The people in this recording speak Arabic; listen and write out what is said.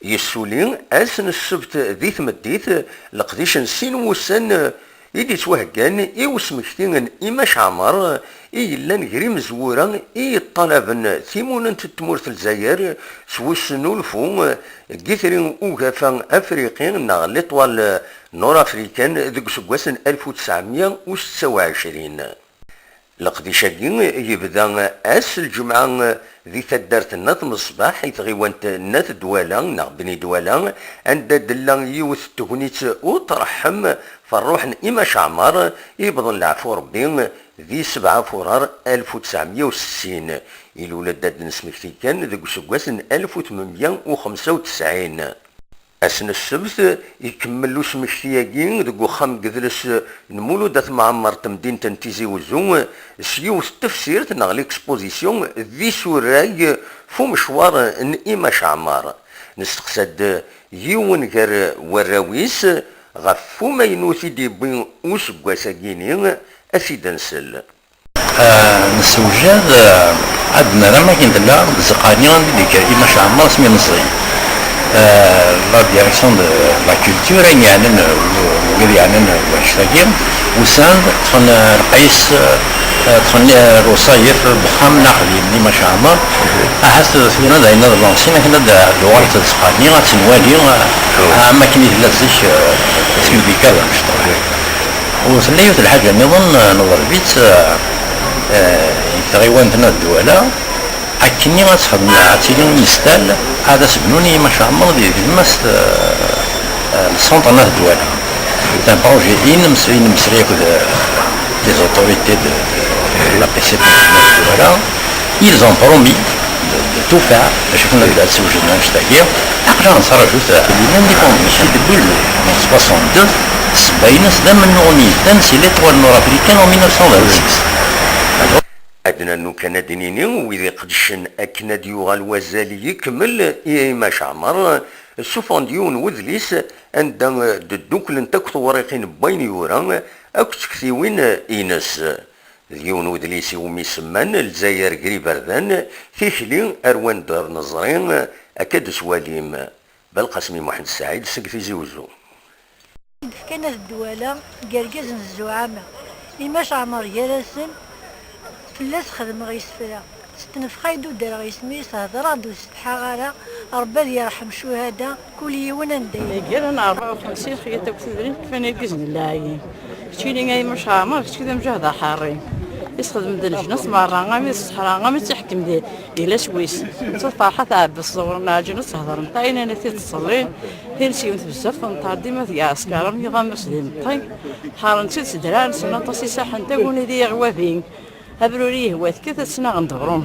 يسولي أسن السبت ذي ثمديت لقديش نسين وسن إيدي توهقان وسمكتين إماش عمر إلا غير مزورا طلبا ثيمون تتمورث الجزائر سوسنو الفو كيثرين أوغافا أفريقيا نغلي طوال نور أفريكان ذوك سكواسن 1926. لقديشاكي يبدا أس الجمعة ذي تدارت النات مصباح حيث غيوانت نات دوالا بني دوالا عند دلا يوث تهنيت وترحم فالروح إماش عمار يبضن العفو ربي ذي 7 فبراير 1960 الولاد داد نسمكتي كان ذوك سكواسن 1895. أسن السبت يكملو سمكتياكي ذوك وخام قدرس نمولو دات معمر تمدين تنتيزي وزو سيوث تفسير تنغ ليكسبوزيسيون ذي سوراي فو مشوار إماش عمار نستقصد يون غير وراويس غفو ما ينوثي دي بين وسكواساكيني أسيد نسل. نسوجاد عندنا راه ما كاين لا زقاني اللي كاين إماش عمار سمي نصري. لا ديريكسيون دو لا كولتور يعني واش وساند تخن رقيس تخن روسايف بخام ناقلين اللي ما شاء الله احس فينا داينا لونسين هنا دوار تسقاني غتنوالي ما كاين لا زيش تسمي كذا مش طبيعي وسليت الحاجه نظن نظر بيت تغيوانتنا الدوله أكني غتخدم عاتيلي يستال هذا سبنوني ما شاء الله ديال المس السونطر ناس الدوله un projet ينمسري كود les autorités de la PCP voilà ils ont promis de tout faire باش كنا نبدا تسوجنا نشتاقيو اقرا نصرجو l'indépendance depuis en 62 سباينس دام النوني تنسي l'étoile nord-africaine en 1926. عندنا نو كندينيني وإذا قدشن أكنديو غالوازالي يكمل إماش عمر سوفانديون وذليس عند دوكل نتاكتو وريقين باين يورا أكو تكثيوين إينس ديون وذليس يومي سمان الجزائر قريب بردان تيخلي أروان دار نظرين أكاد سواليم بالقاسمي محمد السعيد سقفي زوزو. كانت الدوالة قرقاز الزعامة إماش عمر يرسم فلاس خدم غيسفرا ستنفخايدو دار غيسميس هضرا دو سبحا غالا ربي يرحم شهداء كل يوم ندير. قال أنا 54 خيطة وتدرين فاني قزن اللاعين كتيني غاي مش عامر كتكذا مجهدة حارين يسخدم دلجنس مرة غامي الصحراء غامي تحكم دي إلا سويس تصفى تعب الصور ناجنس هضر نطاين أنا تصلين هيرسي بزاف نطار ديما في عسكر نظام مسلم طيب حارن تدران سنة تصي ساحن تقولي دي غوافين هبروريه وات كذا سنة غندورهم